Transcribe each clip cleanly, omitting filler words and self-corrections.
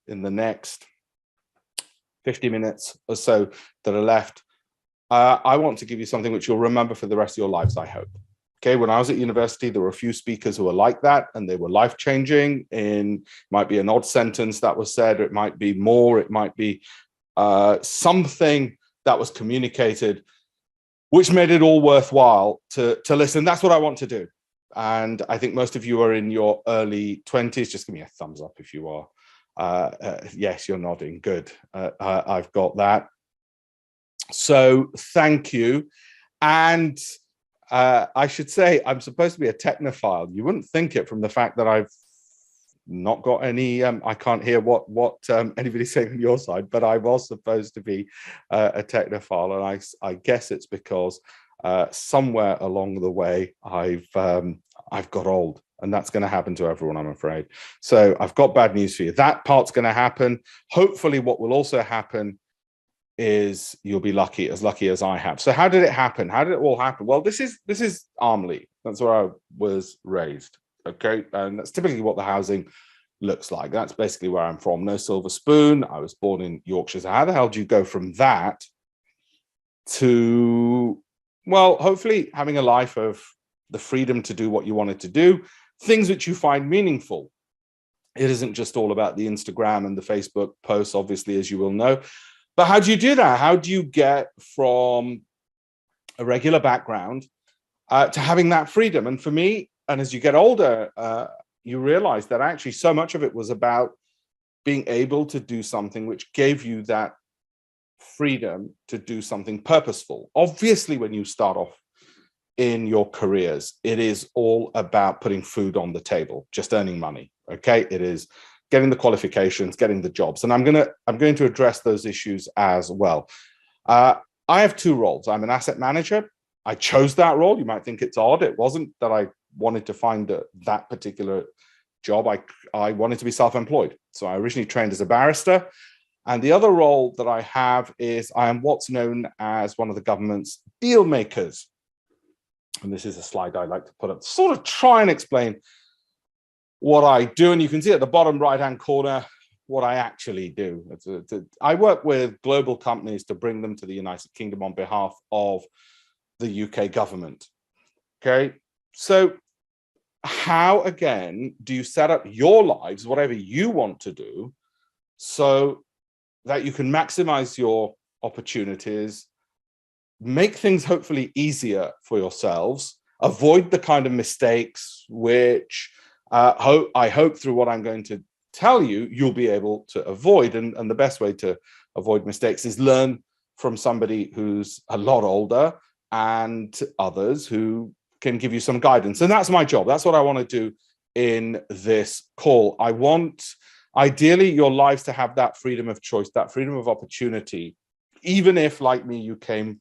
in the next 50 minutes or so that are left, I want to give you something which you'll remember for the rest of your lives, I hope. Okay, when I was at university, there were a few speakers who were like that, and they were life-changing. Might be an odd sentence that was said, or it might be more, it might be something that was communicated, which made it all worthwhile to listen. That's what I want to do. And I think most of you are in your early 20s. Just give me a thumbs up if you are. Yes, you're nodding. Good. I've got that. So thank you. And I should say I'm supposed to be a technophile. You wouldn't think it from the fact that I've not got any, I can't hear what anybody's saying on your side, but I was supposed to be a technophile. And I guess it's because somewhere along the way I've got old, and that's going to happen to everyone, I'm afraid. So I've got bad news for you. That part's going to happen. Hopefully what will also happen is you'll be lucky as I have. So how did it happen? How did it all happen? Well, this is Armley. That's where I was raised. Okay, and that's typically what the housing looks like. That's basically where I'm from. No silver spoon. I was born in Yorkshire. So how the hell do you go from that to, well, hopefully having a life of the freedom to do what you wanted to do, things which you find meaningful? It isn't just all about the Instagram and the Facebook posts, obviously, as you will know. But how do you do that? How do you get from a regular background to having that freedom? And for me, and as you get older, you realize that actually so much of it was about being able to do something which gave you that freedom to do something purposeful. Obviously, when you start off in your careers, it is all about putting food on the table, just earning money. Okay, it is getting the qualifications, getting the jobs. And I'm going to address those issues as well. I have two roles. I'm an asset manager. I chose that role. You might think it's odd. It wasn't that I wanted to find that particular job. I wanted to be self-employed. So I originally trained as a barrister. And the other role that I have is I am what's known as one of the government's deal makers. And this is a slide I like to put up, sort of try and explain what I do. And you can see at the bottom right-hand corner what I actually do. I work with global companies to bring them to the United Kingdom on behalf of the UK government. Okay, so how, again, do you set up your lives, whatever you want to do, so that you can maximize your opportunities, make things hopefully easier for yourselves, avoid the kind of mistakes which I hope through what I'm going to tell you, you'll be able to avoid. And the best way to avoid mistakes is learn from somebody who's a lot older and others who can give you some guidance. And that's my job. That's what I want to do in this call. I want, ideally, your lives to have that freedom of choice, that freedom of opportunity, even if, like me, you came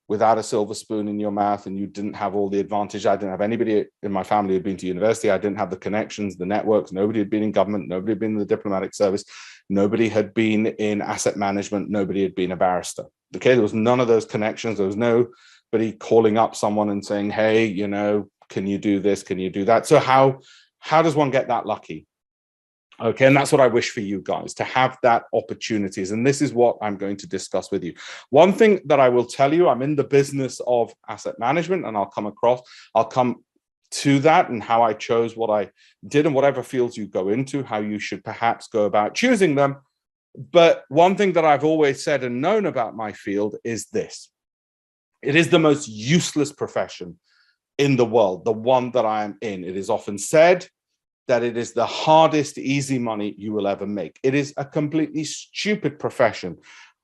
without a silver spoon in your mouth and you didn't have all the advantage. I didn't have anybody in my family who'd been to university. I didn't have the connections, the networks. Nobody had been in government. Nobody had been in the diplomatic service. Nobody had been in asset management. Nobody had been a barrister. Okay, there was none of those connections. There was nobody calling up someone and saying, hey, you know, can you do this? Can you do that? So how does one get that lucky? Okay, and that's what I wish for you guys, to have that opportunities. And this is what I'm going to discuss with you. One thing that I will tell you, I'm in the business of asset management, and I'll come to that and how I chose what I did, and whatever fields you go into, how you should perhaps go about choosing them. But one thing that I've always said and known about my field is this: it is the most useless profession in the world, the one that I am in. It is often said that it is the hardest easy money you will ever make. It is a completely stupid profession.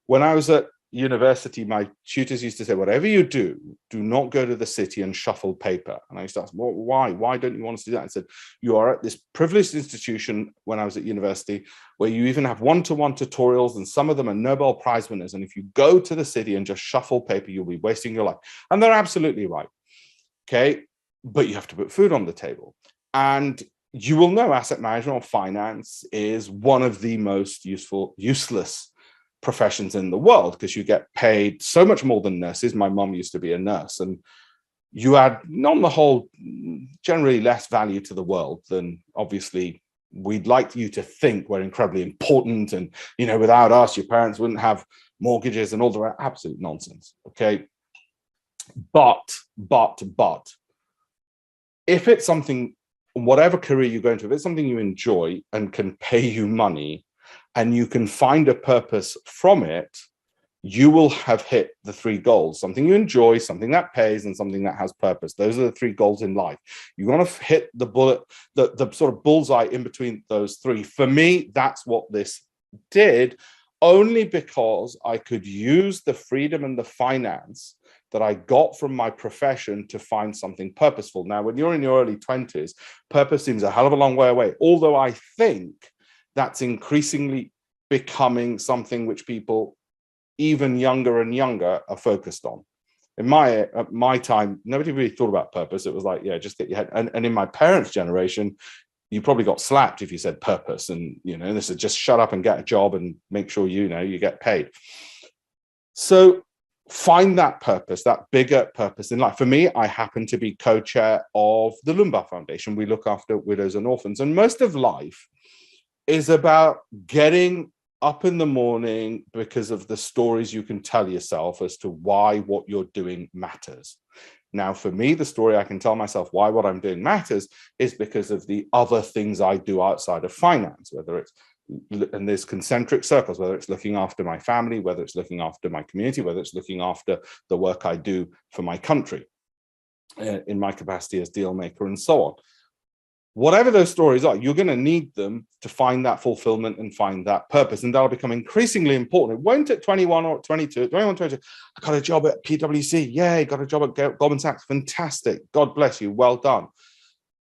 When I was at university, my tutors used to say, whatever you do, do not go to the city and shuffle paper. And I used to ask, well, why? Why don't you want us to do that? I said, you are at this privileged institution when I was at university, where you even have one-to-one tutorials, and some of them are Nobel Prize winners. And if you go to the city and just shuffle paper, you'll be wasting your life. And they're absolutely right. Okay, but you have to put food on the table. And you will know asset management or finance is one of the most useless professions in the world, because you get paid so much more than nurses. My mum used to be a nurse, and you add, on the whole, generally less value to the world than obviously we'd like you to think we're incredibly important, and without us your parents wouldn't have mortgages and all the absolute nonsense. Okay, but if it's something, whatever career you go into, if it's something you enjoy and can pay you money and you can find a purpose from it, you will have hit the 3 goals: something you enjoy, something that pays, and something that has purpose. Those are the 3 goals in life. You want to hit the bullet, the sort of bullseye in between those 3. For me, that's what this did, only because I could use the freedom and the finance that I got from my profession to find something purposeful. Now, when you're in your early 20s, purpose seems a hell of a long way away, although I think that's increasingly becoming something which people even younger and younger are focused on. In my time, nobody really thought about purpose. It was like, yeah, just get your head. And in my parents' generation, you probably got slapped if you said purpose, and this is just shut up and get a job and make sure you get paid. So find that purpose, that bigger purpose in life. For me, I happen to be co-chair of the Loomba Foundation. We look after widows and orphans, and most of life is about getting up in the morning because of the stories you can tell yourself as to why what you're doing matters. Now, for me, the story I can tell myself why what I'm doing matters is because of the other things I do outside of finance, whether it's, and there's concentric circles, whether it's looking after my family, whether it's looking after my community, whether it's looking after the work I do for my country in my capacity as deal maker and so on. Whatever those stories are, you're going to need them to find that fulfillment and find that purpose. And that'll become increasingly important. It won't at 21 or 22, 21, 22. I got a job at PwC. Yay, got a job at Goldman Sachs. Fantastic. God bless you. Well done.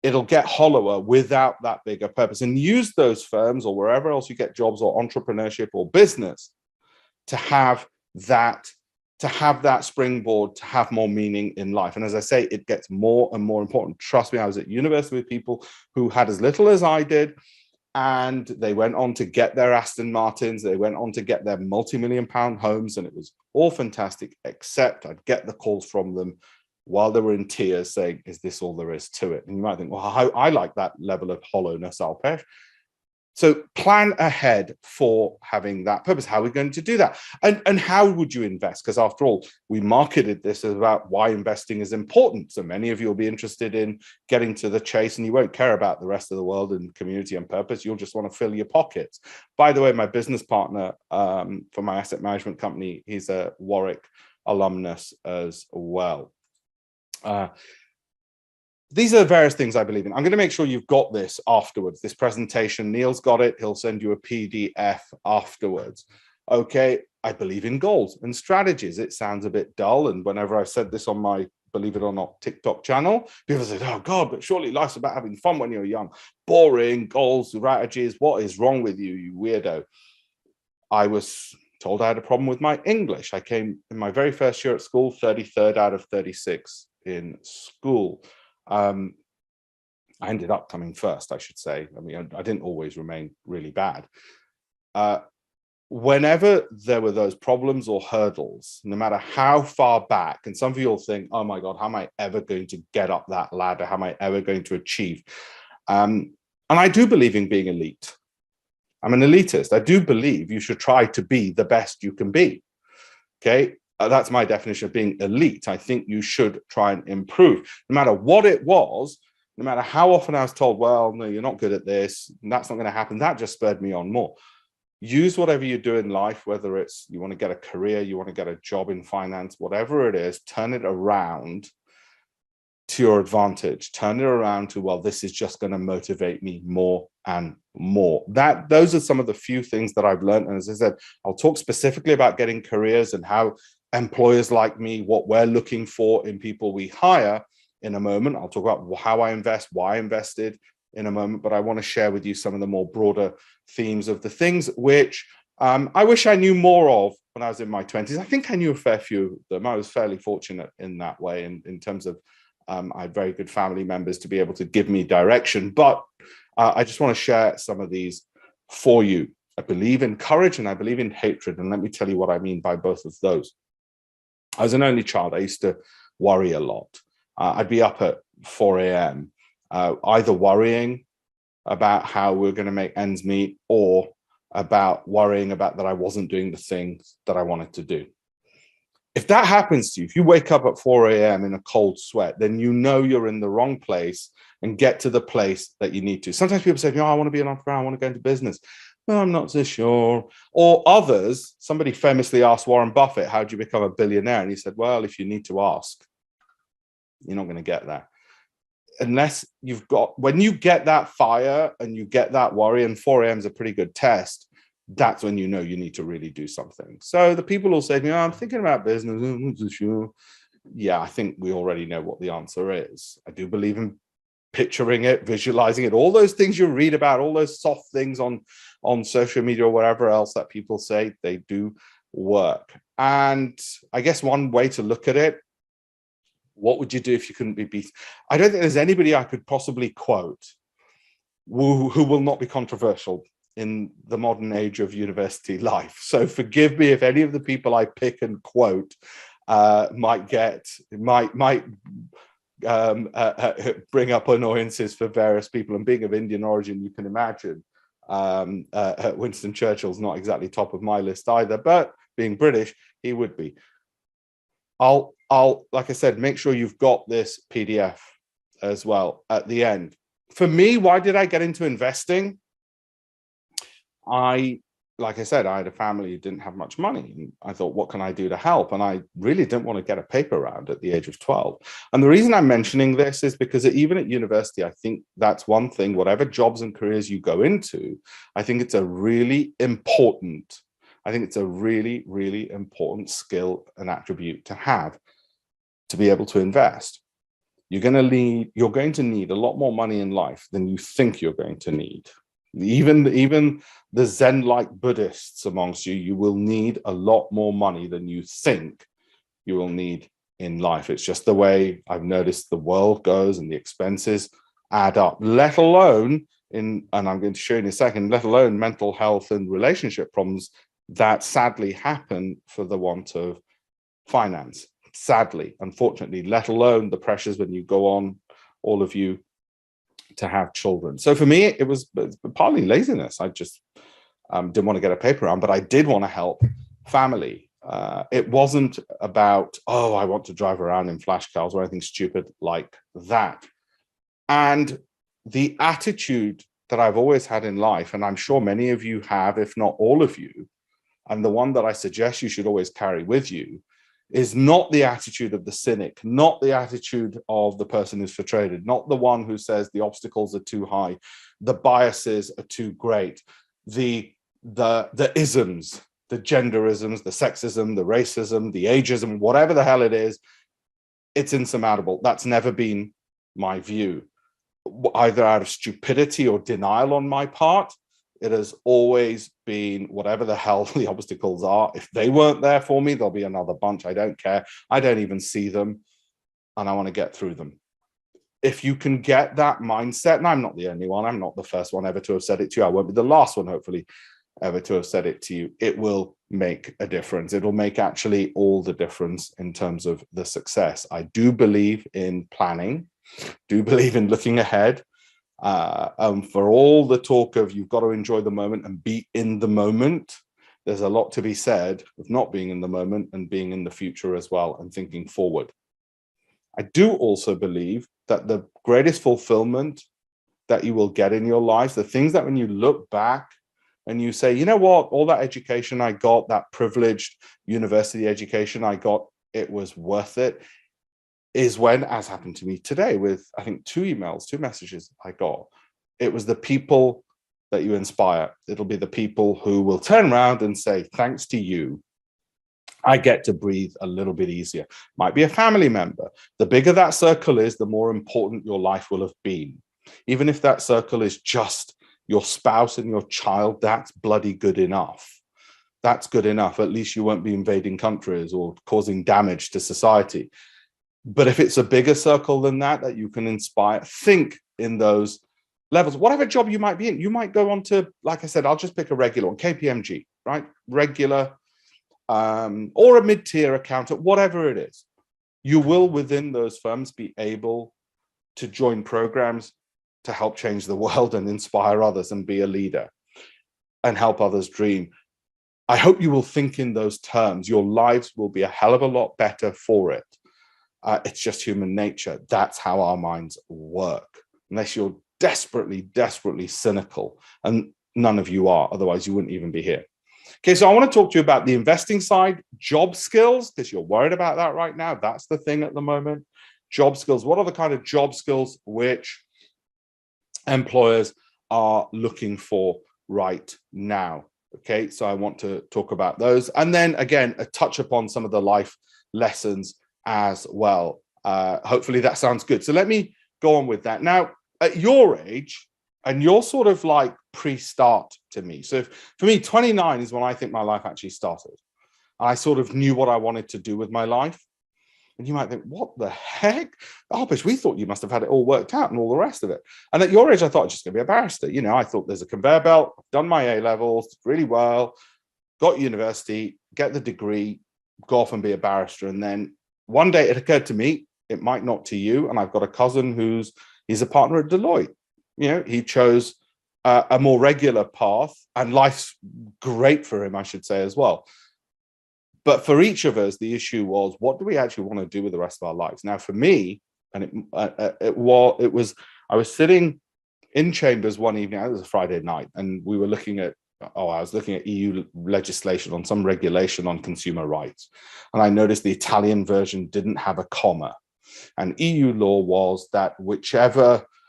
It'll get hollower without that bigger purpose. And use those firms or wherever else you get jobs or entrepreneurship or business to have that springboard, to have more meaning in life. And as I say, it gets more and more important. Trust me, I was at university with people who had as little as I did, and they went on to get their Aston Martins, they went on to get their multi-million-pound homes, and it was all fantastic, except I'd get the calls from them while they were in tears saying, is this all there is to it? And you might think, well, I like that level of hollowness, Alpesh. So plan ahead for having that purpose. How are we going to do that? And how would you invest? Because after all, we marketed this as about why investing is important. So many of you will be interested in getting to the chase, and you won't care about the rest of the world and community and purpose. You'll just want to fill your pockets. By the way, my business partner for my asset management company, he's a Warwick alumnus as well. These are various things I believe in. I'm going to make sure you've got this afterwards. This presentation, Neil's got it. He'll send you a PDF afterwards. Okay, I believe in goals and strategies. It sounds a bit dull. And whenever I said this on my, believe it or not, TikTok channel, people said, oh God, but surely life's about having fun when you're young. Boring, goals, strategies. What is wrong with you, you weirdo? I was told I had a problem with my English. I came in my very first year at school, 33rd out of 36 in school. I ended up coming first, I should say. I mean, I didn't always remain really bad. Whenever there were those problems or hurdles, no matter how far back, and some of you will think, oh my God, how am I ever going to get up that ladder? How am I ever going to achieve? And I do believe in being elite. I'm an elitist. I do believe you should try to be the best you can be. Okay. That's my definition of being elite. I think you should try and improve, no matter what it was, no matter how often I was told, well, no, you're not good at this, and that's not going to happen. That just spurred me on more. Use whatever you do in life, whether it's you want to get a career, you want to get a job in finance, whatever it is, turn it around to your advantage. Turn it around to, well, this is just going to motivate me more and more. Those are some of the few things that I've learned. And as I said, I'll talk specifically about getting careers and how employers like me, what we're looking for in people we hire in a moment. I'll talk about how I invest, why I invested in a moment, but I want to share with you some of the more broader themes of the things which I wish I knew more of when I was in my 20s. I think I knew a fair few of them. I was fairly fortunate in that way, in terms of I had very good family members to be able to give me direction, but I just want to share some of these for you. I believe in courage and I believe in hatred, and let me tell you what I mean by both of those. I was an only child. I used to worry a lot. I'd be up at 4 a.m. Either worrying about how we're going to make ends meet, or about worrying about that I wasn't doing the things that I wanted to do. If that happens to you, if you wake up at 4 a.m. in a cold sweat, then you know you're in the wrong place, and get to the place that you need to. Sometimes people say, I want to be an entrepreneur, I want to go into business. No, I'm not so sure. Or others, somebody famously asked Warren Buffett, how do you become a billionaire? And he said, well, if you need to ask, you're not going to get that. Unless you've got, when you get that fire and you get that worry, and 4 a.m. is a pretty good test, that's when you know you need to really do something. So the people will say to me, I'm thinking about business. I'm not so sure. Yeah, I think we already know what the answer is. I do believe in picturing it, visualizing it, all those things you read about, all those soft things on social media or whatever else that people say, they do work. And I guess one way to look at it, what would you do if you couldn't be beat? I don't think there's anybody I could possibly quote who will not be controversial in the modern age of university life. So forgive me if any of the people I pick and quote might bring up annoyances for various people. And being of Indian origin, you can imagine Winston Churchill's not exactly top of my list either, but being British, he would be. I'll like I said, make sure you've got this PDF as well at the end. For me, why did I get into investing? Like I said, I had a family who didn't have much money. And I thought, what can I do to help? And I really didn't want to get a paper round at the age of 12. And the reason I'm mentioning this is because even at university, I think that's one thing, whatever jobs and careers you go into, I think it's a really important, really important skill and attribute to have, to be able to invest. You're going to need a lot more money in life than you think you're going to need. Even the Zen-like Buddhists amongst you, you will need a lot more money than you think you will need in life. It's just the way I've noticed the world goes, and the expenses add up, let alone and I'm going to show you in a second, let alone mental health and relationship problems that sadly happen for the want of finance. Sadly, unfortunately, let alone the pressures when you go on, all of you, to have children. So for me, it was partly laziness. I just didn't want to get a paper round, but I did want to help family. It wasn't about, oh, I want to drive around in flash cars or anything stupid like that. And the attitude that I've always had in life, and I'm sure many of you have, if not all of you, and the one that I suggest you should always carry with you, is not the attitude of the cynic, not the attitude of the person who's frustrated, not the one who says the obstacles are too high, the biases are too great, the isms, the genderisms, the sexism, the racism, the ageism, whatever the hell it is, it's insurmountable. That's never been my view, either out of stupidity or denial on my part. It has always been whatever the hell the obstacles are. If they weren't there for me, there'll be another bunch. I don't care. I don't even see them, and I want to get through them. If you can get that mindset, and I'm not the only one, I'm not the first one ever to have said it to you, I won't be the last one, hopefully, ever to have said it to you, it will make a difference. It'll make actually all the difference in terms of the success. I do believe in planning, do believe in looking ahead. For all the talk of you've got to enjoy the moment and be in the moment, there's a lot to be said of not being in the moment and being in the future as well, and thinking forward. I do also believe that the greatest fulfillment that you will get in your life, the things that when you look back and you say, you know what, all that education I got, that privileged university education I got, it was worth it, is when, as happened to me today with, I think, 2 messages I got. It was the people that you inspire. It'll be the people who will turn around and say, thanks to you, I get to breathe a little bit easier. Might be a family member. The bigger that circle is, the more important your life will have been. Even if that circle is just your spouse and your child, that's bloody good enough. That's good enough. At least you won't be invading countries or causing damage to society. But if it's a bigger circle than that, that you can inspire, think in those levels. Whatever job you might be in, you might go on to, like I said, I'll just pick a regular one, KPMG, right? Regular, or a mid-tier accountant, whatever it is. You will, within those firms, be able to join programs to help change the world and inspire others and be a leader and help others dream. I hope you will think in those terms. Your lives will be a hell of a lot better for it. It's just human nature. That's how our minds work. Unless you're desperately, desperately cynical, and none of you are, otherwise you wouldn't even be here. Okay, so I want to talk to you about the investing side, job skills, because you're worried about that right now. That's the thing at the moment. Job skills. What are the kind of job skills which employers are looking for right now? Okay, so I want to talk about those. And then again, a touch upon some of the life lessons as well. Hopefully that sounds good. So let me go on with that. Now, at your age, and you're sort of like pre-start to me. So for me, 29 is when I think my life actually started. I sort of knew what I wanted to do with my life. And you might think, what the heck? Albish, we thought you must have had it all worked out and all the rest of it. And at your age, I thought I was just going to be a barrister. You know, I thought there's a conveyor belt, I've done my A-levels really well, got university, get the degree, go off and be a barrister. And then one day it occurred to me, it might not to you. And I've got a cousin he's a partner at Deloitte. You know, he chose a more regular path, and life's great for him, I should say, as well. But for each of us, the issue was, what do we actually want to do with the rest of our lives? Now, for me, and I was sitting in chambers one evening. It was a Friday night, and we were looking at, I was looking at EU legislation on some regulation on consumer rights, and I noticed the Italian version didn't have a comma, and EU law was that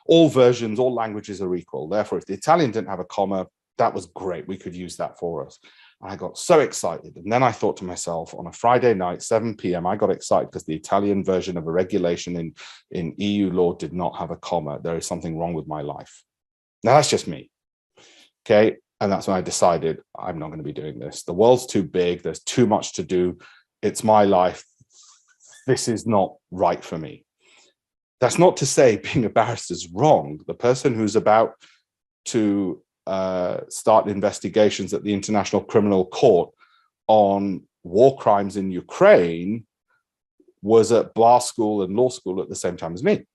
all versions, all languages are equal. Therefore, if the Italian didn't have a comma, that was great. We could use that for us. I got so excited. And then I thought to myself, on a Friday night, 7 p.m., I got excited because the Italian version of a regulation in EU law did not have a comma. There is something wrong with my life. Now, that's just me. Okay. And that's when I decided I'm not going to be doing this. The world's too big. There's too much to do. It's my life. This is not right for me. That's not to say being a barrister is wrong. The person who's about to start investigations at the International Criminal Court on war crimes in Ukraine was at bar school and law school at the same time as me.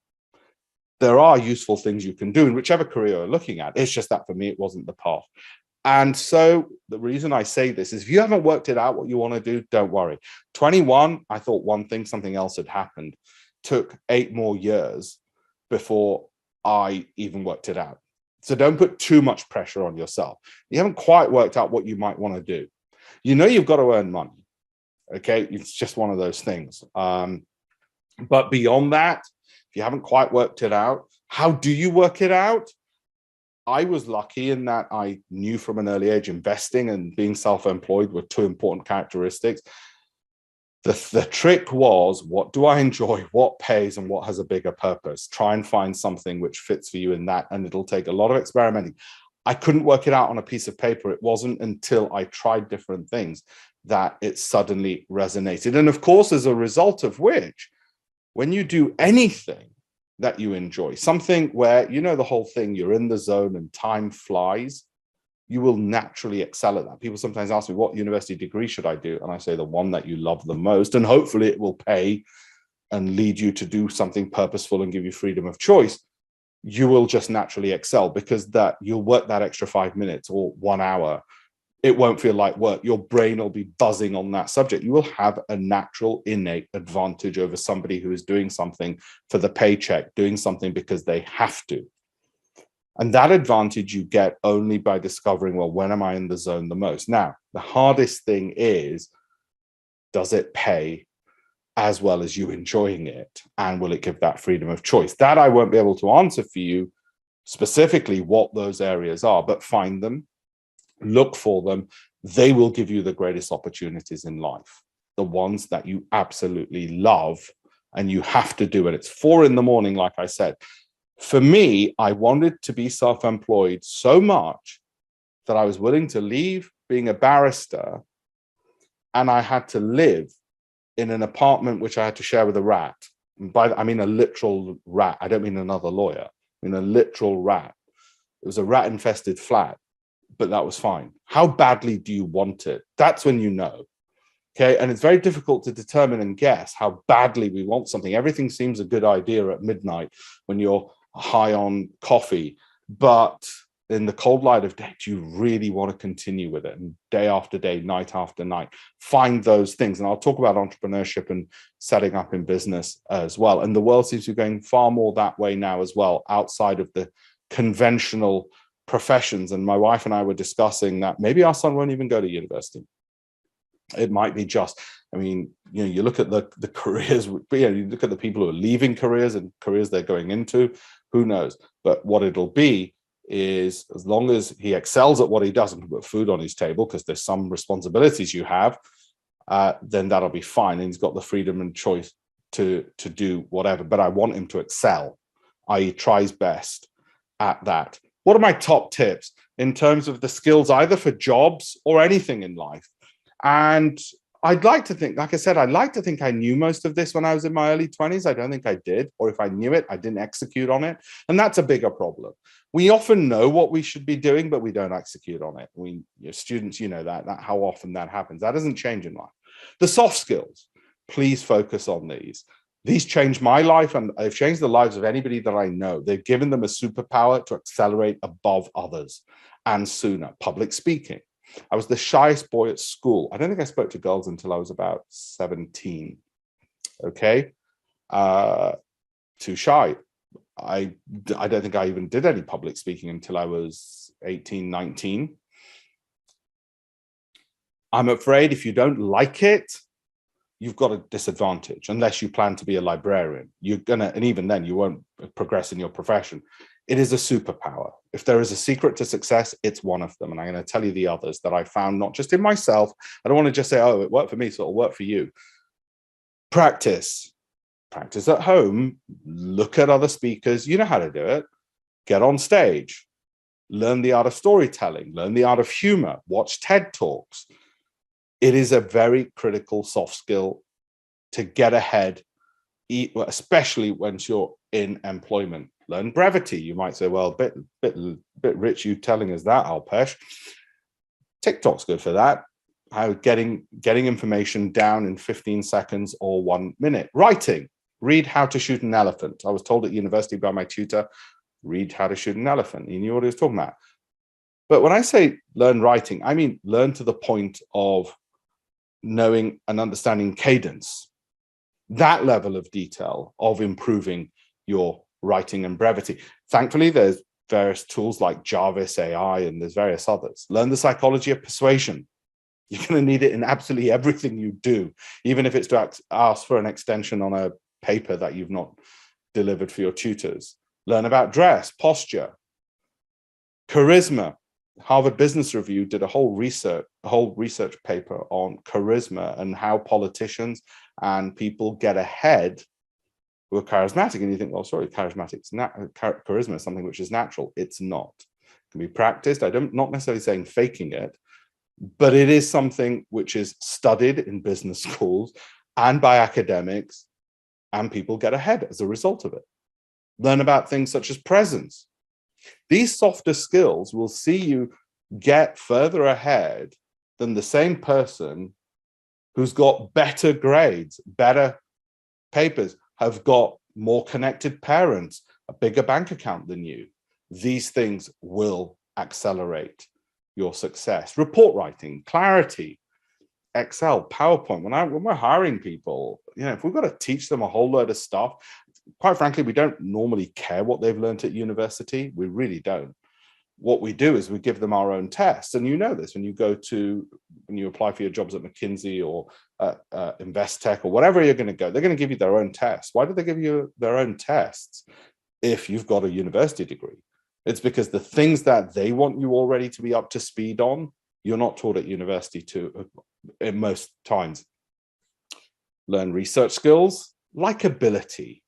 There are useful things you can do in whichever career you're looking at. It's just that for me, it wasn't the path. And so the reason I say this is, if you haven't worked it out what you want to do, don't worry. 21, I thought one thing, something else had happened. Took 8 more years before I even worked it out. So don't put too much pressure on yourself. You haven't quite worked out what you might want to do. You know you've got to earn money. Okay, it's just one of those things. But beyond that, if you haven't quite worked it out, how do you work it out? I was lucky in that I knew from an early age investing and being self-employed were 2 important characteristics. The trick was, what do I enjoy, what pays, and what has a bigger purpose? Try and find something which fits for you in that, and it'll take a lot of experimenting. I couldn't work it out on a piece of paper. It wasn't until I tried different things that it suddenly resonated. And of course, as a result of which, when you do anything that you enjoy, something where, you know, the whole thing, you're in the zone and time flies, you will naturally excel at that. People sometimes ask me, what university degree should I do? And I say, the one that you love the most, and hopefully it will pay and lead you to do something purposeful and give you freedom of choice. You will just naturally excel, because that you'll work that extra 5 minutes or 1 hour. It won't feel like work. Your brain will be buzzing on that subject. You will have a natural, innate advantage over somebody who is doing something for the paycheck, doing something because they have to. And that advantage you get only by discovering, well, when am I in the zone the most? Now, the hardest thing is, does it pay as well as you enjoying it? And will it give that freedom of choice? That I won't be able to answer for you specifically what those areas are, but find them, look for them. They will give you the greatest opportunities in life, the ones that you absolutely love and you have to do it. It's 4 in the morning, like I said. For me, I wanted to be self-employed so much that I was willing to leave being a barrister, and I had to live in an apartment which I had to share with a rat. And by that, I mean a literal rat. I don't mean another lawyer. I mean a literal rat. It was a rat-infested flat, but that was fine. How badly do you want it? That's when you know. Okay, and it's very difficult to determine and guess how badly we want something. Everything seems a good idea at midnight when you're high on coffee, but in the cold light of day, do you really want to continue with it? And day after day, night after night, find those things. And I'll talk about entrepreneurship and setting up in business as well. And the world seems to be going far more that way now as well, outside of the conventional professions. And my wife and I were discussing that maybe our son won't even go to university. It might be just, I mean, you look at the careers, you look at the people who are leaving careers and careers they're going into, who knows? But what it'll be is, as long as he excels at what he does and can put food on his table, because there's some responsibilities you have, then that'll be fine. And he's got the freedom and choice to do whatever. But I want him to excel, i.e. tries best at that. What are my top tips in terms of the skills, either for jobs or anything in life? And I'd like to think, like I said, I'd like to think I knew most of this when I was in my early 20s. I don't think I did. Or if I knew it, I didn't execute on it. And that's a bigger problem. We often know what we should be doing, but we don't execute on it. Students, that how often that happens. That doesn't change in life. The soft skills, please focus on these. These changed my life, and they've changed the lives of anybody that I know. They've given them a superpower to accelerate above others and sooner. Public speaking. I was the shyest boy at school. I don't think I spoke to girls until I was about 17. Okay. Too shy. I don't think I even did any public speaking until I was 18, 19. I'm afraid if you don't like it, you've got a disadvantage, unless you plan to be a librarian. And even then you won't progress in your profession. It is a superpower. If there is a secret to success, it's one of them. And I'm going to tell you the others that I found, not just in myself. I don't want to just say, oh, it worked for me, so it'll work for you. Practice. Practice at home. Look at other speakers. You know how to do it. Get on stage. Learn the art of storytelling. Learn the art of humor. Watch TED Talks. It is a very critical soft skill to get ahead, especially once you're in employment. Learn brevity. You might say, well, bit rich you telling us that, Alpesh. TikTok's good for that. How getting information down in 15 seconds or 1 minute. Writing. Read How to Shoot an Elephant. I was told at university by my tutor, read How to Shoot an Elephant. He knew what he was talking about. But when I say learn writing, I mean learn to the point of knowing and understanding cadence. That level of detail of improving your writing and brevity. Thankfully, there's various tools like Jarvis AI, and there's various others. Learn the psychology of persuasion. You're going to need it in absolutely everything you do, even if it's to ask for an extension on a paper that you've not delivered for your tutors. Learn about dress, posture, charisma. Harvard Business Review did a whole research paper on charisma and how politicians and people get ahead who are charismatic. And you think, well, sorry, charisma is something which is natural. It's not. It can be practiced. Not necessarily saying faking it, but it is something which is studied in business schools and by academics, and people get ahead as a result of it. Learn about things such as presence. These softer skills will see you get further ahead than the same person who's got better grades, better papers, have got more connected parents, a bigger bank account than you. These things will accelerate your success. Report writing, clarity, Excel, PowerPoint. When we're hiring people, if we've got to teach them a whole load of stuff, quite frankly, we don't normally care what they've learned at university. We really don't. What we do is we give them our own tests. And you know this, when you apply for your jobs at McKinsey or Investec or whatever you're going to go, they're going to give you their own tests. Why do they give you their own tests if you've got a university degree? It's because the things that they want you already to be up to speed on, you're not taught at university in most times. Learn research skills, likability.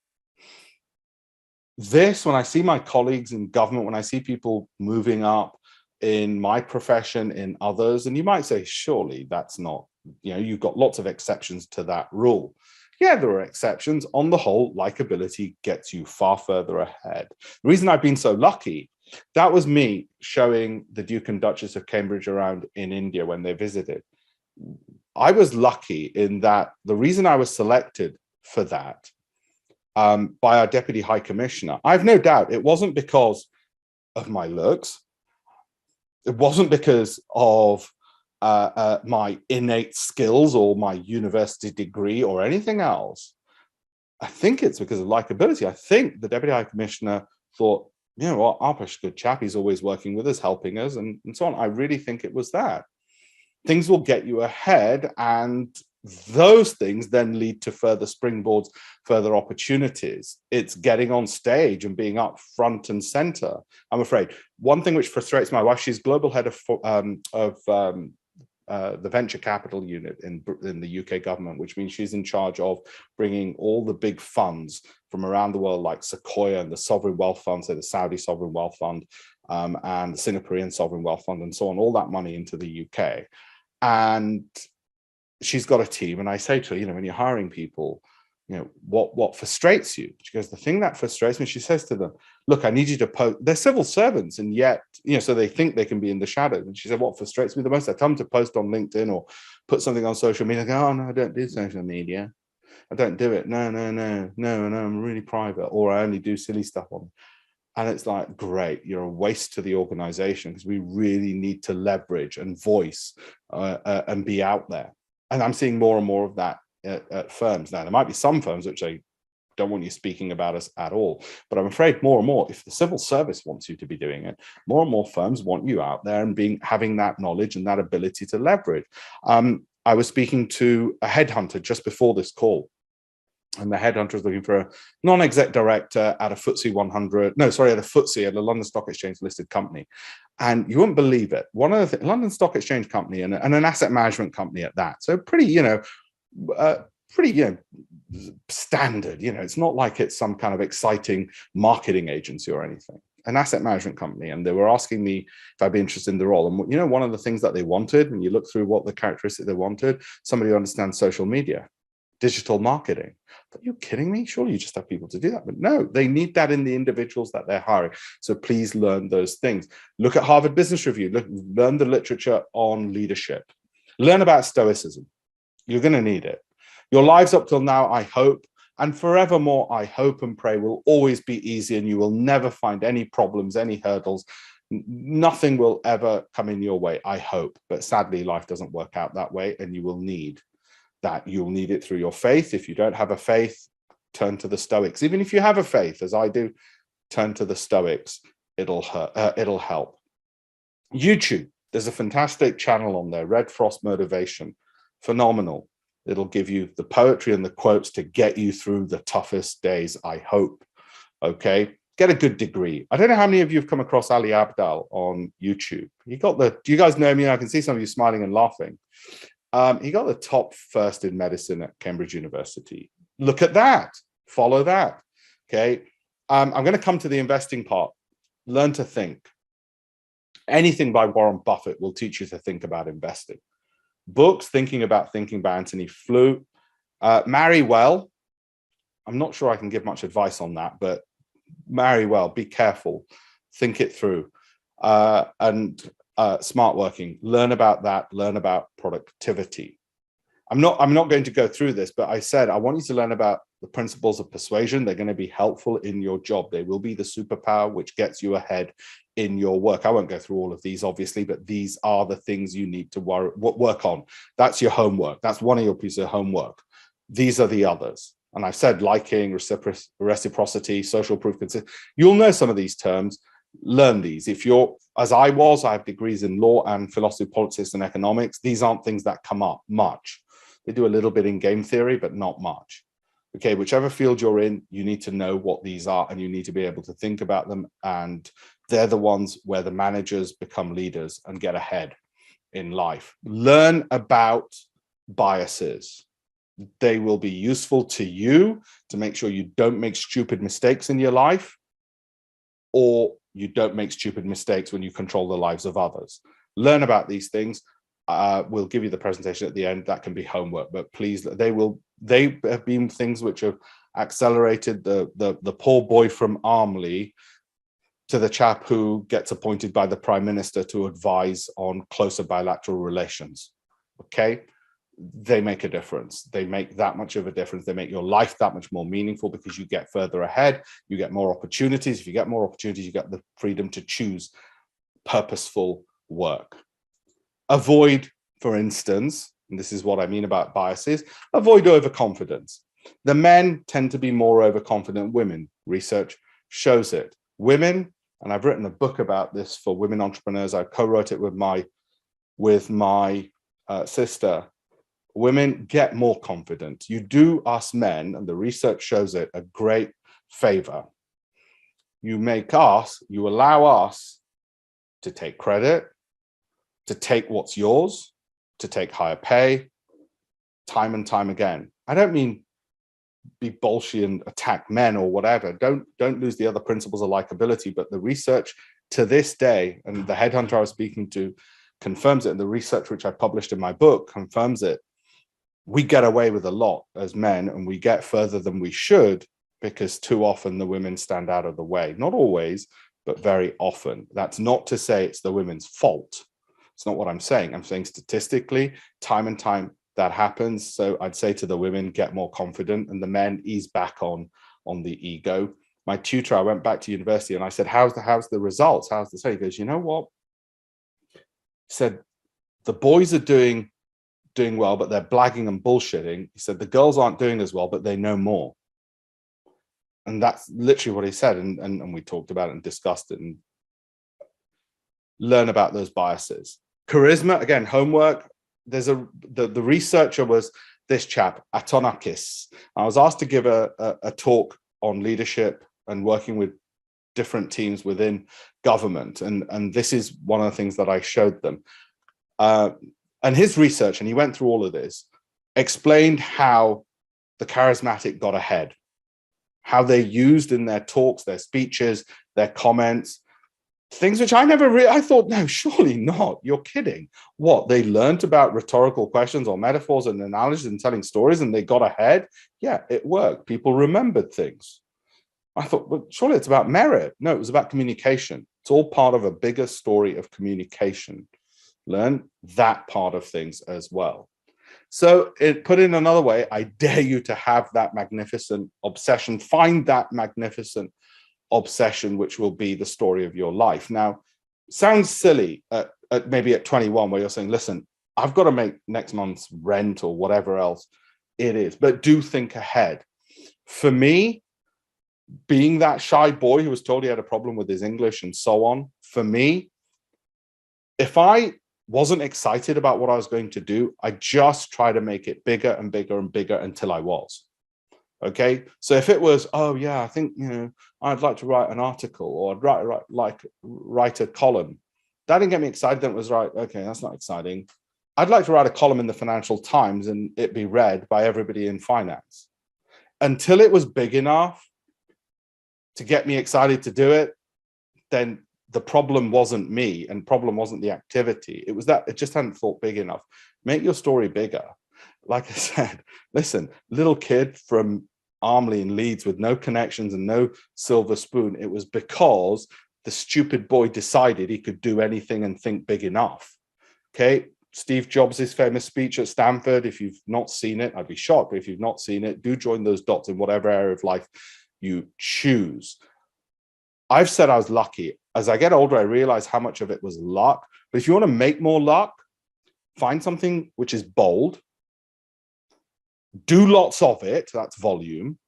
This, when I see my colleagues in government, when I see people moving up in my profession, in others, and you might say, surely that's not, you've got lots of exceptions to that rule. Yeah, there are exceptions. On the whole, likability gets you far further ahead. The reason I've been so lucky, that was me showing the Duke and Duchess of Cambridge around in India when they visited. I was lucky in that the reason I was selected for that by our Deputy High Commissioner. I've no doubt it wasn't because of my looks. It wasn't because of my innate skills or my university degree or anything else. I think it's because of likability. I think the Deputy High Commissioner thought, you know what, Arpesh's a good chap. He's always working with us, helping us, and so on. I really think it was that. Things will get you ahead, and those things then lead to further springboards, further opportunities. It's getting on stage and being up front and center. I'm afraid one thing which frustrates my wife, she's global head of the venture capital unit in the UK government, which means she's in charge of bringing all the big funds from around the world, like Sequoia and the Sovereign Wealth Fund, so the Saudi Sovereign Wealth Fund, and the Singaporean Sovereign Wealth Fund, and so on, all that money into the UK. And she's got a team, and I say to her, you know, when you're hiring people, you know, what frustrates you? She goes, the thing that frustrates me, she says to them, look, I need you to post, they're civil servants, and yet, you know, so they think they can be in the shadows. And she said, what frustrates me the most? I tell them to post on LinkedIn or put something on social media. I go, oh no, I don't do social media. I don't do it. No, I'm really private, or I only do silly stuff on. And it's like, great, you're a waste to the organization, because we really need to leverage and voice and be out there. And I'm seeing more and more of that at firms. Now, there might be some firms which I don't want you speaking about us at all, but I'm afraid more and more, if the civil service wants you to be doing it, more and more firms want you out there and having that knowledge and that ability to leverage. I was speaking to a headhunter just before this call, and the headhunter is looking for a non-exec director at a FTSE 100, no, sorry, at a FTSE, at a London Stock Exchange listed company. And you wouldn't believe it. One of the London Stock Exchange company and an asset management company at that. So pretty, you know, standard, you know, it's not like it's some kind of exciting marketing agency or anything, an asset management company. And they were asking me if I'd be interested in the role. And, you know, one of the things that they wanted, when you look through what the characteristics they wanted, somebody who understands social media, digital marketing. Are you kidding me? Surely you just have people to do that. But no, they need that in the individuals that they're hiring. So please learn those things. Look at Harvard Business Review. Learn the literature on leadership. Learn about stoicism. You're going to need it. Your lives up till now, I hope, and forevermore, I hope and pray, will always be easy, and you will never find any problems, any hurdles. Nothing will ever come in your way, I hope. But sadly, life doesn't work out that way, and you will need that. You'll need it through your faith. If you don't have a faith, turn to the Stoics. Even if you have a faith, as I do, turn to the Stoics. It'll help. YouTube, there's a fantastic channel on there, Red Frost Motivation. Phenomenal. It'll give you the poetry and the quotes to get you through the toughest days, I hope. Okay, get a good degree. I don't know how many of you have come across Ali Abdaal on YouTube. He got the, do you guys know me? I can see some of you smiling and laughing. He got the top first in medicine at Cambridge University. Look at that, follow that. Okay, I'm going to come to the investing part. Learn to think. Anything by Warren Buffett will teach you to think about investing. Books, Thinking by Anthony Flew. Marry well. I'm not sure I can give much advice on that, but marry well, be careful, think it through. And smart working, learn about that, learn about productivity. I'm not going to go through this, but I said I want you to learn about the principles of persuasion. They're going to be helpful in your job. They will be the superpower which gets you ahead in your work. I won't go through all of these, obviously, but these are the things you need to work on. That's your homework. That's one of your pieces of homework. These are the others. And I've said liking, reciprocity, social proof. You'll know some of these terms. Learn these. If you're, as I have degrees in law and philosophy, politics, and economics. These aren't things that come up much. They do a little bit in game theory, but not much. Okay, whichever field you're in, you need to know what these are, and you need to be able to think about them. And they're the ones where the managers become leaders and get ahead in life. Learn about biases. They will be useful to you to make sure you don't make stupid mistakes in your life, or you don't make stupid mistakes when you control the lives of others. Learn about these things. We'll give you the presentation at the end. That can be homework, but please, they have been things which have accelerated the poor boy from Armley to the chap who gets appointed by the Prime Minister to advise on closer bilateral relations. Okay, they make a difference. They make that much of a difference. They make your life that much more meaningful because you get further ahead. You get more opportunities. If you get more opportunities, you get the freedom to choose purposeful work. Avoid, for instance, and this is what I mean about biases, avoid overconfidence. The men tend to be more overconfident than women. Research shows it. Women, and I've written a book about this for women entrepreneurs. I co-wrote it with my sister. Women get more confident. You do us men, and the research shows it, a great favor. You allow us to take credit, to take what's yours, to take higher pay, time and time again. I don't mean be bolshy and attack men or whatever. Don't lose the other principles of likability, but the research to this day, and the headhunter I was speaking to confirms it, and the research which I published in my book confirms it. We get away with a lot as men, and we get further than we should because too often the women stand out of the way. Not always, but very often. That's not to say it's the women's fault. It's not what I'm saying. I'm saying statistically, time and time that happens. So I'd say to the women, get more confident, and the men ease back on the ego. My tutor, I went back to university and I said, how's the results? How's the study? He goes, you know what? He said, the boys are doing well, but they're blagging and bullshitting. He said, the girls aren't doing as well, but they know more. And that's literally what he said. And we talked about it and discussed it and learn about those biases. Charisma, again, homework. There's the researcher was this chap, Atonakis. I was asked to give a talk on leadership and working with different teams within government. And this is one of the things that I showed them. And his research, and he went through all of this, explained how the charismatic got ahead, how they used in their talks, their speeches, their comments, things which I thought, no, surely not. You're kidding. What? They learned about rhetorical questions or metaphors and analogies and telling stories and they got ahead? Yeah, it worked. People remembered things. I thought, well, surely it's about merit. No, it was about communication. It's all part of a bigger story of communication. Learn that part of things as well. So put in another way, I dare you to have that magnificent obsession. Find that magnificent obsession, which will be the story of your life. Now, sounds silly maybe at 21 where you're saying, listen, I've got to make next month's rent or whatever else it is, but do think ahead. For me, being that shy boy who was told he had a problem with his English and so on, for me, if I wasn't excited about what I was going to do, I just try to make it bigger and bigger and bigger until I was. Okay, so if it was, oh yeah, I think, I'd like to write an article or I'd write a column, that didn't get me excited. Then it was right, okay, that's not exciting. I'd like to write a column in the Financial Times and it be read by everybody in finance. Until it was big enough to get me excited to do it, then the problem wasn't me and problem wasn't the activity. It was that it just hadn't thought big enough. Make your story bigger. Like I said, listen, little kid from Armley in Leeds with no connections and no silver spoon. It was because the stupid boy decided he could do anything and think big enough. Okay. Steve Jobs' famous speech at Stanford. If you've not seen it, I'd be shocked. But if you've not seen it, do join those dots in whatever area of life you choose. I've said I was lucky. As I get older, I realize how much of it was luck. But if you want to make more luck, find something which is bold. Do lots of it, that's volume.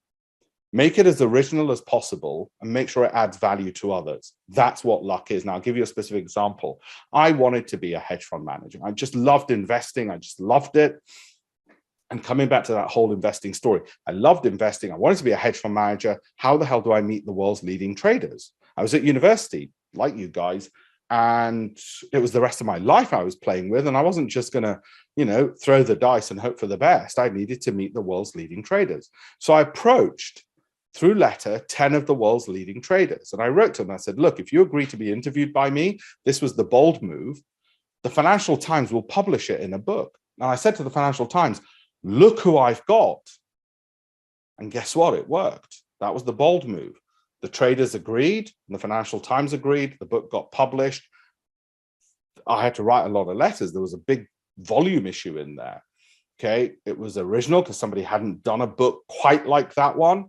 Make it as original as possible and make sure it adds value to others. That's what luck is. Now, I'll give you a specific example. I wanted to be a hedge fund manager. I just loved investing. I just loved it. And coming back to that whole investing story, I loved investing. I wanted to be a hedge fund manager. How the hell do I meet the world's leading traders? I was at university, like you guys, and it was the rest of my life I was playing with. And I wasn't just going to, throw the dice and hope for the best. I needed to meet the world's leading traders. So I approached through letter 10 of the world's leading traders. And I wrote to them, I said, look, if you agree to be interviewed by me, this was the bold move. The Financial Times will publish it in a book. And I said to the Financial Times, look who I've got. And guess what? It worked. That was the bold move. The traders agreed, and the Financial Times agreed. The book got published. I had to write a lot of letters. There was a big volume issue in there. Okay, it was original because somebody hadn't done a book quite like that one,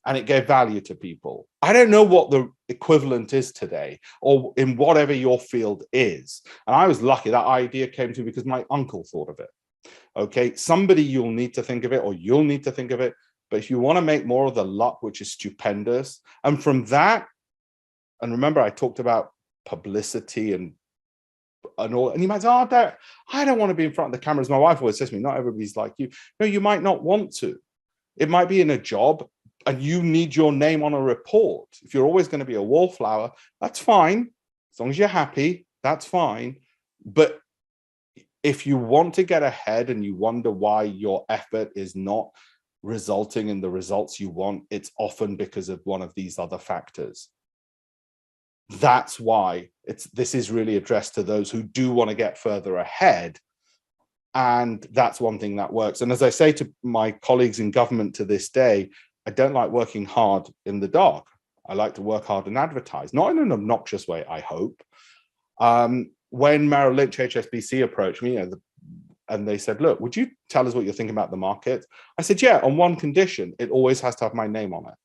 and it gave value to people. I don't know what the equivalent is today or in whatever your field is. And I was lucky that idea came to me because my uncle thought of it. Okay, somebody you'll need to think of it, or you'll need to think of it. But if you want to make more of the luck, which is stupendous, and from that, and remember I talked about publicity and all, and you might say, oh, I don't want to be in front of the cameras. My wife always says to me, not everybody's like you. No, you might not want to. It might be in a job and you need your name on a report. If you're always going to be a wallflower, that's fine. As long as you're happy, that's fine. But if you want to get ahead and you wonder why your effort is not resulting in the results you want, it's often because of one of these other factors. That's why this is really addressed to those who do want to get further ahead. And that's one thing that works. And as I say to my colleagues in government to this day, I don't like working hard in the dark. I like to work hard and advertise, not in an obnoxious way, I hope. When Merrill Lynch HSBC approached me, and they said, look, would you tell us what you're thinking about the market? I said, yeah, on one condition, it always has to have my name on it.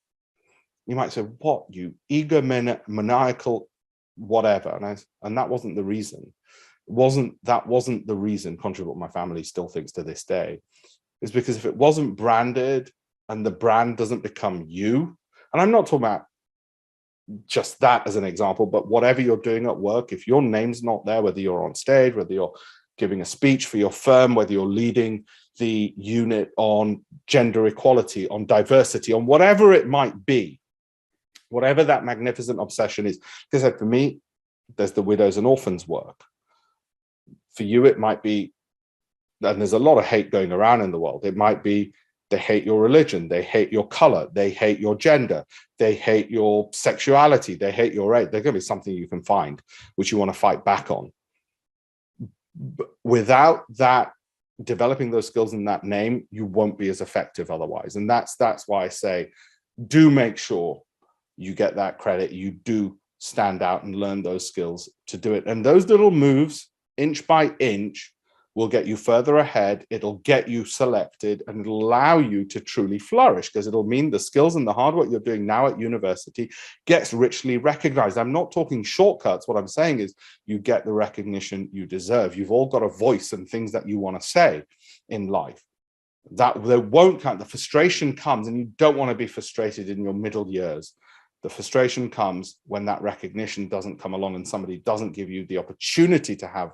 You might say, what, you egomaniacal whatever. And that wasn't the reason. That wasn't the reason, contrary to what my family still thinks to this day, is because if it wasn't branded and the brand doesn't become you, and I'm not talking about just that as an example, but whatever you're doing at work, if your name's not there, whether you're on stage, whether you're giving a speech for your firm, whether you're leading the unit on gender equality, on diversity, on whatever it might be, whatever that magnificent obsession is. Because for me, there's the widows and orphans work. For you, it might be, and there's a lot of hate going around in the world. It might be they hate your religion, they hate your color, they hate your gender, they hate your sexuality, they hate your race. There's going to be something you can find which you want to fight back on. But without that, developing those skills in that name, you won't be as effective otherwise. And that's why I say, do make sure you get that credit. You do stand out and learn those skills to do it. And those little moves, inch by inch, will get you further ahead. It'll get you selected and it'll allow you to truly flourish, because it'll mean the skills and the hard work you're doing now at university gets richly recognized. I'm not talking shortcuts. What I'm saying is you get the recognition you deserve. You've all got a voice and things that you want to say in life. That they won't count. The frustration comes, and you don't want to be frustrated in your middle years. The frustration comes when that recognition doesn't come along and somebody doesn't give you the opportunity to have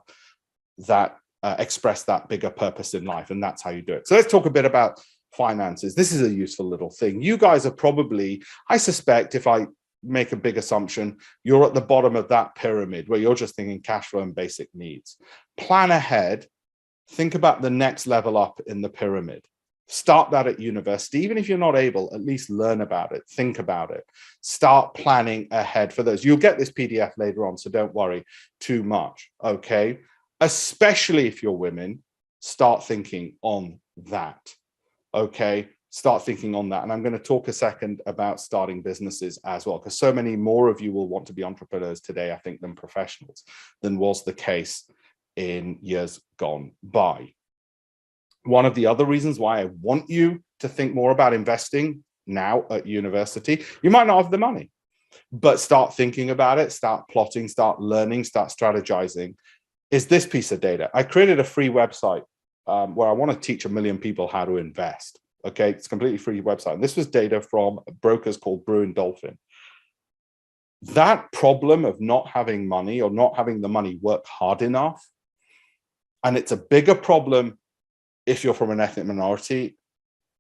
that express that bigger purpose in life. And that's how you do it. So let's talk a bit about finances. This is a useful little thing. You guys are probably, I suspect, if I make a big assumption, you're at the bottom of that pyramid where you're just thinking cash flow and basic needs. Plan ahead. Think about the next level up in the pyramid. Start that at university. Even if you're not able, at least learn about it. Think about it. Start planning ahead for those. You'll get this PDF later on, so don't worry too much, okay? Especially if you're women, start thinking on that, okay? Start thinking on that. And I'm going to talk a second about starting businesses as well, because so many more of you will want to be entrepreneurs today, I think, than professionals, than was the case in years gone by. One of the other reasons why I want you to think more about investing now at university, you might not have the money, but start thinking about it, start plotting, start learning, start strategizing, is this piece of data. I created a free website where I want to teach 1 million people how to invest. Okay, it's a completely free website. And this was data from brokers called Bruin Dolphin. That problem of not having money or not having the money work hard enough, and it's a bigger problem if you're from an ethnic minority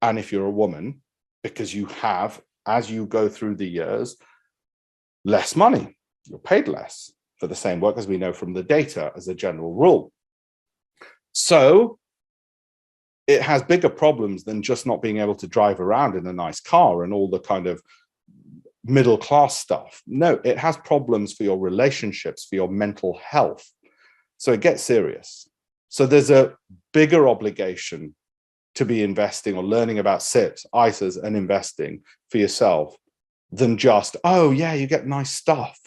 and if you're a woman, because you have, as you go through the years, less money. You're paid less for the same work, as we know from the data as a general rule. So it has bigger problems than just not being able to drive around in a nice car and all the kind of middle class stuff. No, it has problems for your relationships, for your mental health. So it gets serious. So there's a bigger obligation to be investing or learning about SIPs, ISAs, and investing for yourself than just, oh yeah, you get nice stuff.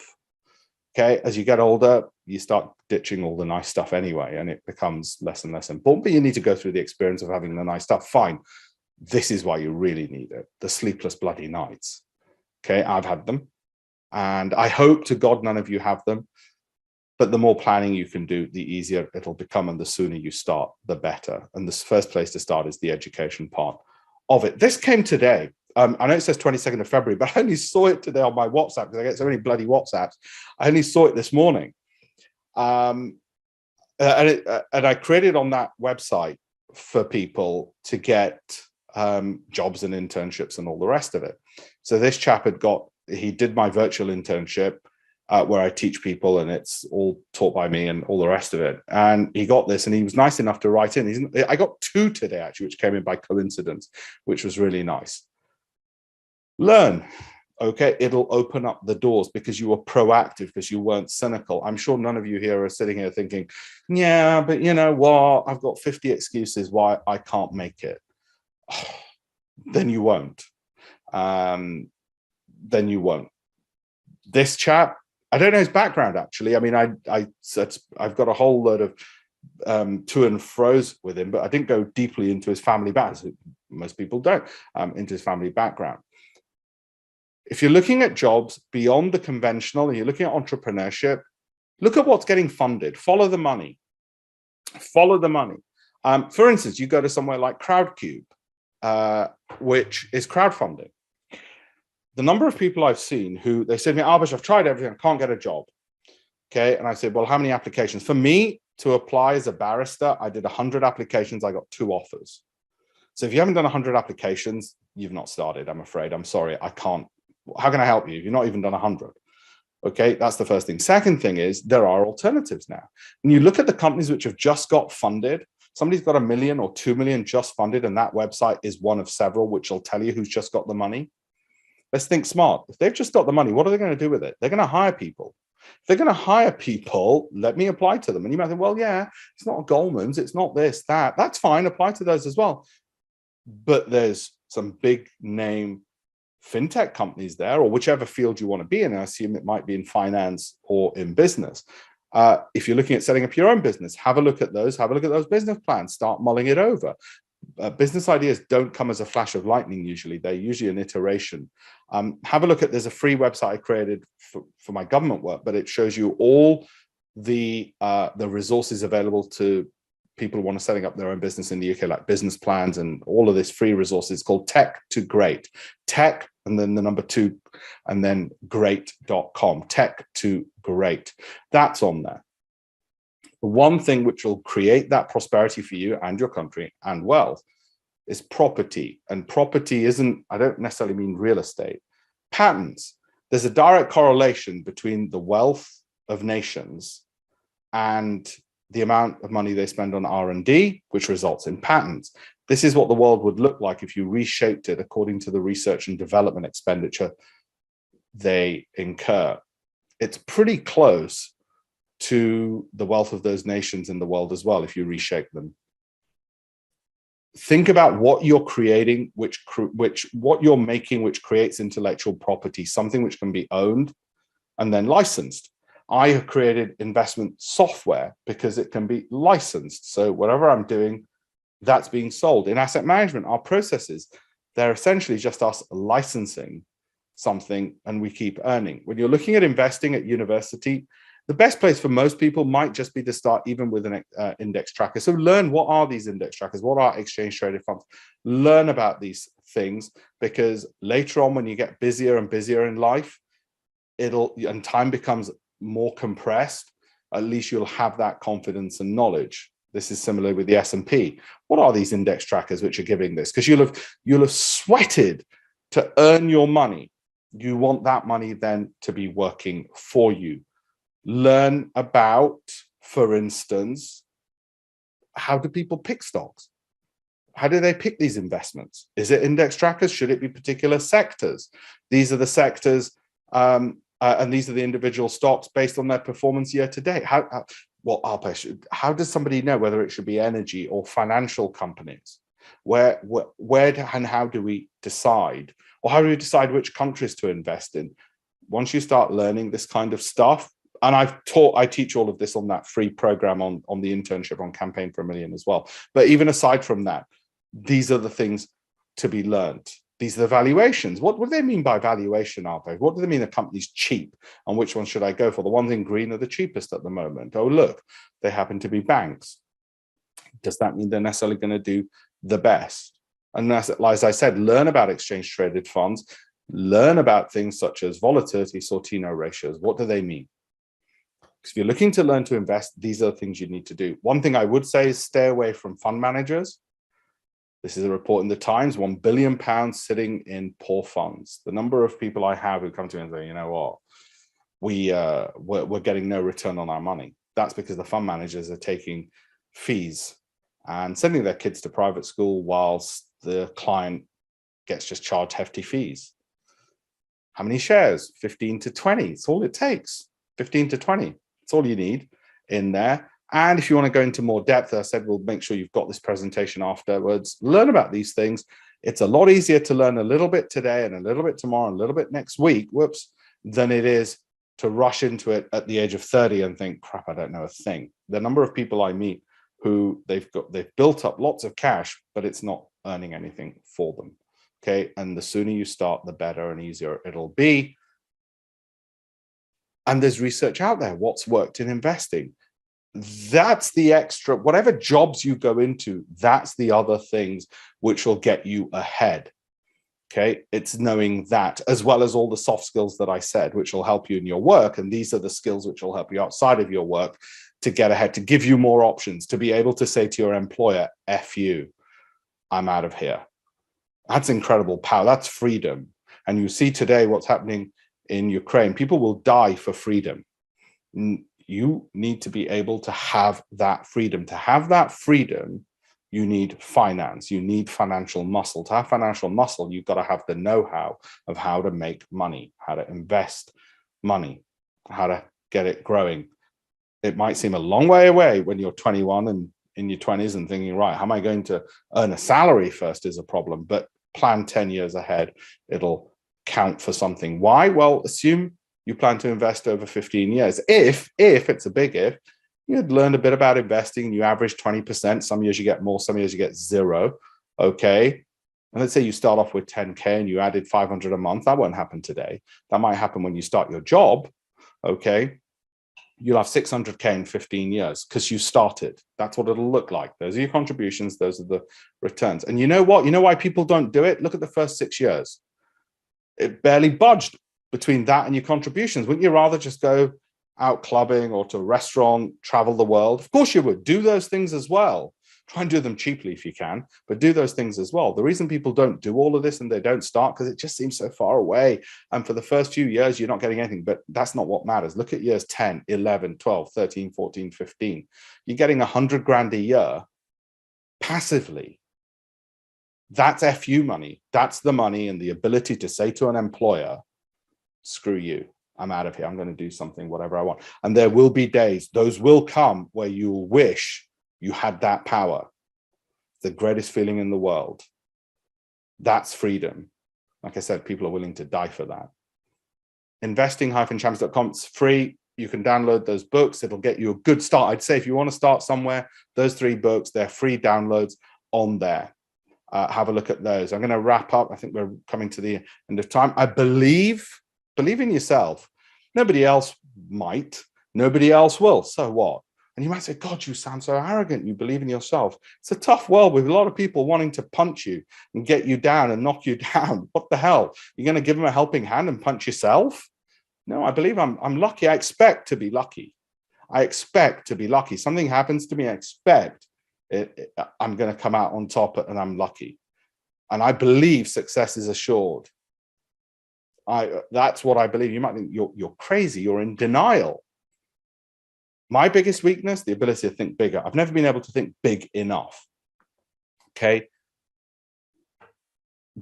Okay, as you get older, you start ditching all the nice stuff anyway, and it becomes less and less important. But you need to go through the experience of having the nice stuff. Fine. This is why you really need it. The sleepless bloody nights. Okay, I've had them. And I hope to God none of you have them. But the more planning you can do, the easier it'll become. And the sooner you start, the better. And the first place to start is the education part of it. This came today. I know it says 22nd of February, but I only saw it today on my WhatsApp because I get so many bloody WhatsApps. I only saw it this morning. And I created on that website for people to get jobs and internships and all the rest of it. So this chap he did my virtual internship where I teach people, and it's all taught by me and all the rest of it. And he got this, and he was nice enough to write in. I got 2 today, actually, which came in by coincidence, which was really nice. Learn. Okay, it'll open up the doors because you were proactive, because you weren't cynical. I'm sure none of you here are sitting here thinking, yeah, but you know what? I've got 50 excuses why I can't make it. Then you won't. Then you won't. This chap, I don't know his background, actually. I mean, I've got a whole load of to and fro's with him, but I didn't go deeply into his family background. Most people don't, into his family background. If you're looking at jobs beyond the conventional and you're looking at entrepreneurship, look at what's getting funded. Follow the money. Follow the money. For instance, you go to somewhere like Crowdcube, which is crowdfunding. The number of people I've seen who they said to me, Arbish, I've tried everything, I can't get a job. Okay. And I said, well, how many applications? For me to apply as a barrister, I did 100 applications. I got 2 offers. So if you haven't done 100 applications, you've not started, I'm afraid. I'm sorry. I can't. How can I help you? You've not even done 100. Okay. That's the first thing. Second thing is there are alternatives now. When you look at the companies which have just got funded, somebody's got $1 million or 2 million just funded, and that website is one of several which will tell you who's just got the money. Let's think smart. If they've just got the money, what are they going to do with it? They're going to hire people. If they're going to hire people, let me apply to them. And you might think, well, yeah, it's not Goldman's, it's not this, that. That's fine. Apply to those as well. But there's some big name fintech companies there, or whichever field you want to be in. I assume it might be in finance or in business. If you're looking at setting up your own business, have a look at those. Have a look at those business plans. Start mulling it over. Business ideas don't come as a flash of lightning. Usually they're usually an iteration. Have a look at, there's a free website I created for my government work, but it shows you all the resources available to people who want to setting up their own business in the UK, like business plans and all of this free resources called Tech to Great. Tech and then the number 2 and then great.com. Tech to Great. That's on there. The one thing which will create that prosperity for you and your country and wealth is property. And property isn't, I don't necessarily mean real estate. Patents. There's a direct correlation between the wealth of nations and the amount of money they spend on R&D, which results in patents. This is what the world would look like if you reshaped it according to the research and development expenditure they incur. It's pretty close to the wealth of those nations in the world as well, if you reshape them. Think about what you're creating, what you're making, which creates intellectual property, something which can be owned and then licensed. I have created investment software because it can be licensed. So whatever I'm doing, that's being sold. In asset management, our processes, they're essentially just us licensing something and we keep earning. When you're looking at investing at university, the best place for most people might just be to start even with an index tracker. So learn, what are these index trackers? What are exchange traded funds? Learn about these things, because later on when you get busier and busier in life, and time becomes more compressed, at least you'll have that confidence and knowledge. This is similar with the S&P. What are these index trackers which are giving this? Because you'll have sweated to earn your money. You want that money then to be working for you. Learn about, for instance, how do people pick stocks? How do they pick these investments? Is it index trackers? Should it be particular sectors? These are the sectors, and these are the individual stocks based on their performance year to date. How does somebody know whether it should be energy or financial companies? Where and how do we decide? Or how do we decide which countries to invest in? Once you start learning this kind of stuff, And I teach all of this on that free program on the internship on Campaign for a Million as well. But even aside from that, these are the things to be learned. These are the valuations. What do they mean by valuation, Arvo? What do they mean a company's cheap? And which one should I go for? The ones in green are the cheapest at the moment. Oh, look, they happen to be banks. Does that mean they're necessarily going to do the best? And as I said, learn about exchange traded funds, learn about things such as volatility, Sortino ratios. What do they mean? Because if you're looking to learn to invest, these are the things you need to do. One thing I would say is stay away from fund managers. This is a report in the Times, £1 billion sitting in poor funds. The number of people I have who come to me and say, you know what, we're getting no return on our money. That's because the fund managers are taking fees and sending their kids to private school whilst the client gets just charged hefty fees. How many shares? 15 to 20. It's all it takes. 15 to 20. It's all you need in there. And if you want to go into more depth, I said, we'll make sure you've got this presentation afterwards. Learn about these things. It's a lot easier to learn a little bit today and a little bit tomorrow and a little bit next week, than it is to rush into it at the age of 30 and think, crap, I don't know a thing. The number of people I meet who they've built up lots of cash, but it's not earning anything for them. Okay. And the sooner you start, the better and easier it'll be. And there's research out there. What's worked in investing? That's the extra, whatever jobs you go into, that's the other things which will get you ahead. Okay, it's knowing that, as well as all the soft skills that I said, which will help you in your work. And these are the skills which will help you outside of your work to get ahead, to give you more options, to be able to say to your employer, F you, I'm out of here. That's incredible power. That's freedom. And you see today what's happening in Ukraine. People will die for freedom. You need to be able to have that freedom. To have that freedom, you need finance. You need financial muscle. To have financial muscle, you've got to have the know-how of how to make money, how to invest money, how to get it growing. It might seem a long way away when you're 21 and in your 20s and thinking, right, how am I going to earn a salary first is a problem, but plan 10 years ahead. It'll count for something. Why? Well, assume you plan to invest over 15 years. If it's a big if, you'd learned a bit about investing and you average 20%. Some years you get more, some years you get zero. Okay. And let's say you start off with 10K and you added 500 a month. That won't happen today. That might happen when you start your job. Okay. You'll have 600K in 15 years because you started. That's what it'll look like. Those are your contributions. Those are the returns. And you know what? You know why people don't do it? Look at the first 6 years. It barely budged between that and your contributions. Wouldn't you rather just go out clubbing or to a restaurant, travel the world? Of course you would. Do those things as well. Try and do them cheaply if you can, but do those things as well. The reason people don't do all of this and they don't start because it just seems so far away. And for the first few years, you're not getting anything, but that's not what matters. Look at years 10, 11, 12, 13, 14, 15. You're getting 100 grand a year passively. That's FU money. That's the money and the ability to say to an employer, screw you. I'm out of here. I'm going to do something, whatever I want. And there will be days, those will come where you will wish you had that power. The greatest feeling in the world. That's freedom. Like I said, people are willing to die for that. Investing-champions.com, it's free. You can download those books. It'll get you a good start. I'd say if you want to start somewhere, those 3 books, they're free downloads on there. Have a look at those. I'm going to wrap up. I think we're coming to the end of time. I believe in yourself. Nobody else might. Nobody else will. So what? And you might say, God, you sound so arrogant. You believe in yourself. It's a tough world with a lot of people wanting to punch you and get you down and knock you down. What the hell? You're going to give them a helping hand and punch yourself? No, I believe I'm lucky. I expect to be lucky. I expect to be lucky. Something happens to me. I expect I'm going to come out on top and I'm lucky. And I believe success is assured. That's what I believe. You might think you're crazy. You're in denial. My biggest weakness, the ability to think bigger. I've never been able to think big enough. Okay.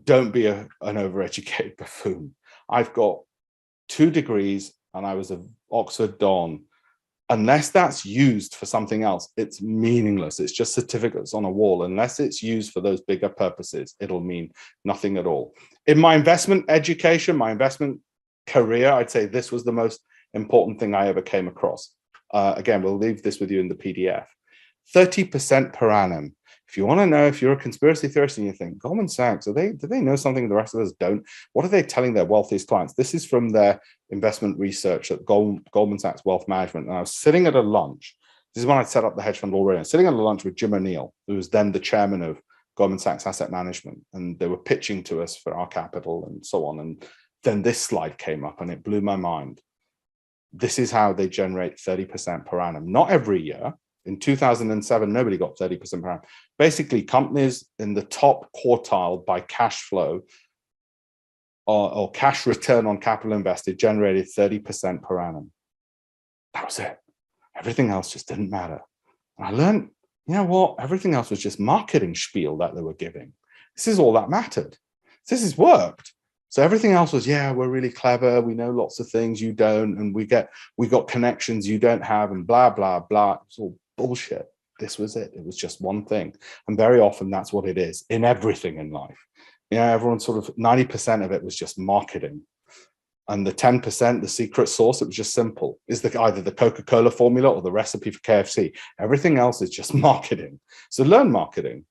Don't be an overeducated buffoon. I've got 2 degrees and I was an Oxford Don. Unless that's used for something else, it's meaningless. It's just certificates on a wall. Unless it's used for those bigger purposes, it'll mean nothing at all. In my investment education, my investment career, I'd say this was the most important thing I ever came across. Again, we'll leave this with you in the PDF. 30% per annum. If you want to know if you're a conspiracy theorist and you think, Goldman Sachs, do they know something the rest of us don't? What are they telling their wealthiest clients? This is from their investment research at Goldman Sachs Wealth Management. And I was sitting at a lunch. This is when I'd set up the hedge fund already. I was sitting at a lunch with Jim O'Neill, who was then the chairman of Goldman Sachs Asset Management. And they were pitching to us for our capital and so on. And then this slide came up and it blew my mind. This is how they generate 30% per annum. Not every year. In 2007, nobody got 30% per annum. Basically, companies in the top quartile by cash flow or cash return on capital invested generated 30% per annum. That was it. Everything else just didn't matter. And I learned, you know what? Everything else was just marketing spiel that they were giving. This is all that mattered. This has worked. So everything else was, yeah, we're really clever. We know lots of things you don't, and we got connections you don't have, and blah, blah, blah. It's all bullshit. This was it. It was just one thing. And very often that's what it is in everything in life. You know, everyone sort of 90% of it was just marketing. And the 10%, the secret sauce, it was just simple. Is either the Coca-Cola formula or the recipe for KFC. Everything else is just marketing. So learn marketing.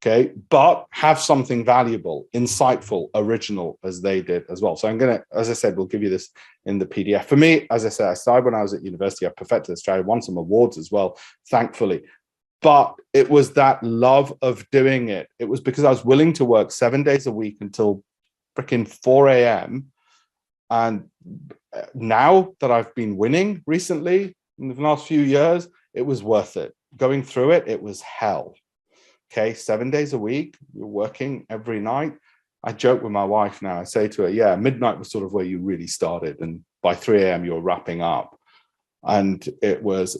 Okay, but have something valuable, insightful, original, as they did as well. So I'm going to, as I said, we'll give you this in the PDF. For me, as I said, I started when I was at university. I perfected this strategy, won some awards as well, thankfully. But it was that love of doing it. It was because I was willing to work 7 days a week until freaking 4 a.m. And now that I've been winning recently, in the last few years, it was worth it. Going through it, it was hell. Okay, 7 days a week, you're working every night. I joke with my wife now. I say to her, yeah, midnight was sort of where you really started. And by 3 a.m., you're wrapping up. And it was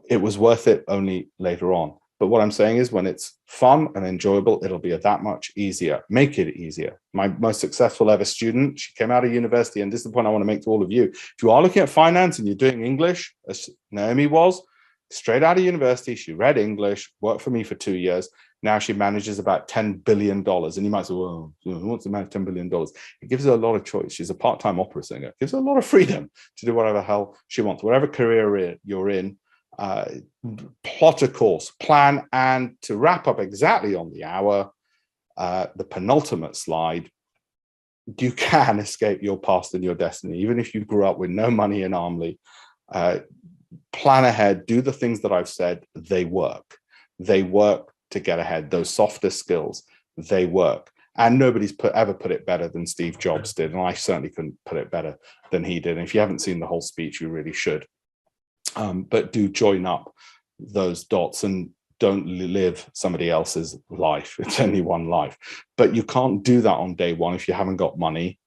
worth it only later on. But what I'm saying is when it's fun and enjoyable, it'll be that much easier. Make it easier. My most successful ever student, she came out of university, and this is the point I want to make to all of you. If you are looking at finance and you're doing English, as Naomi was, straight out of university, she read English, worked for me for 2 years. Now she manages about $10 billion. And you might say, well, who wants to manage $10 billion? It gives her a lot of choice. She's a part-time opera singer. It gives her a lot of freedom to do whatever the hell she wants. Whatever career you're in, plot a course, plan, and to wrap up exactly on the hour, the penultimate slide, you can escape your past and your destiny. Even if you grew up with no money in Armley, plan ahead, do the things that I've said. They work. They work to get ahead. Those softer skills, they work. And nobody's ever put it better than Steve Jobs did. And I certainly couldn't put it better than he did. And if you haven't seen the whole speech, you really should. But do join up those dots and don't live somebody else's life. It's only one life. But you can't do that on day one if you haven't got money.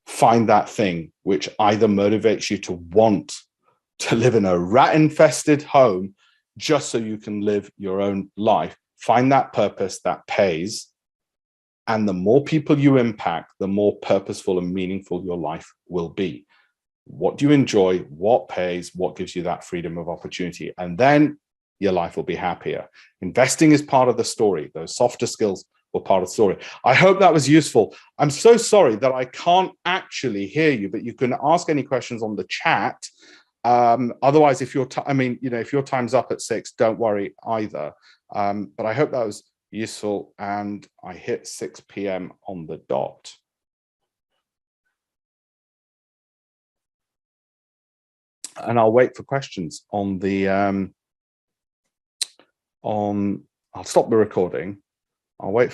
Find that thing which either motivates you to want to live in a rat-infested home just so you can live your own life. Find that purpose that pays. And the more people you impact, the more purposeful and meaningful your life will be. What do you enjoy? What pays? What gives you that freedom of opportunity? And then your life will be happier. Investing is part of the story. Those softer skills were part of the story. I hope that was useful. I'm so sorry that I can't actually hear you, but you can ask any questions on the chat. Otherwise, if your if your time's up at 6, don't worry either. But I hope that was useful, and I hit 6 p.m. on the dot. And I'll wait for questions on the I'll stop the recording. I'll wait for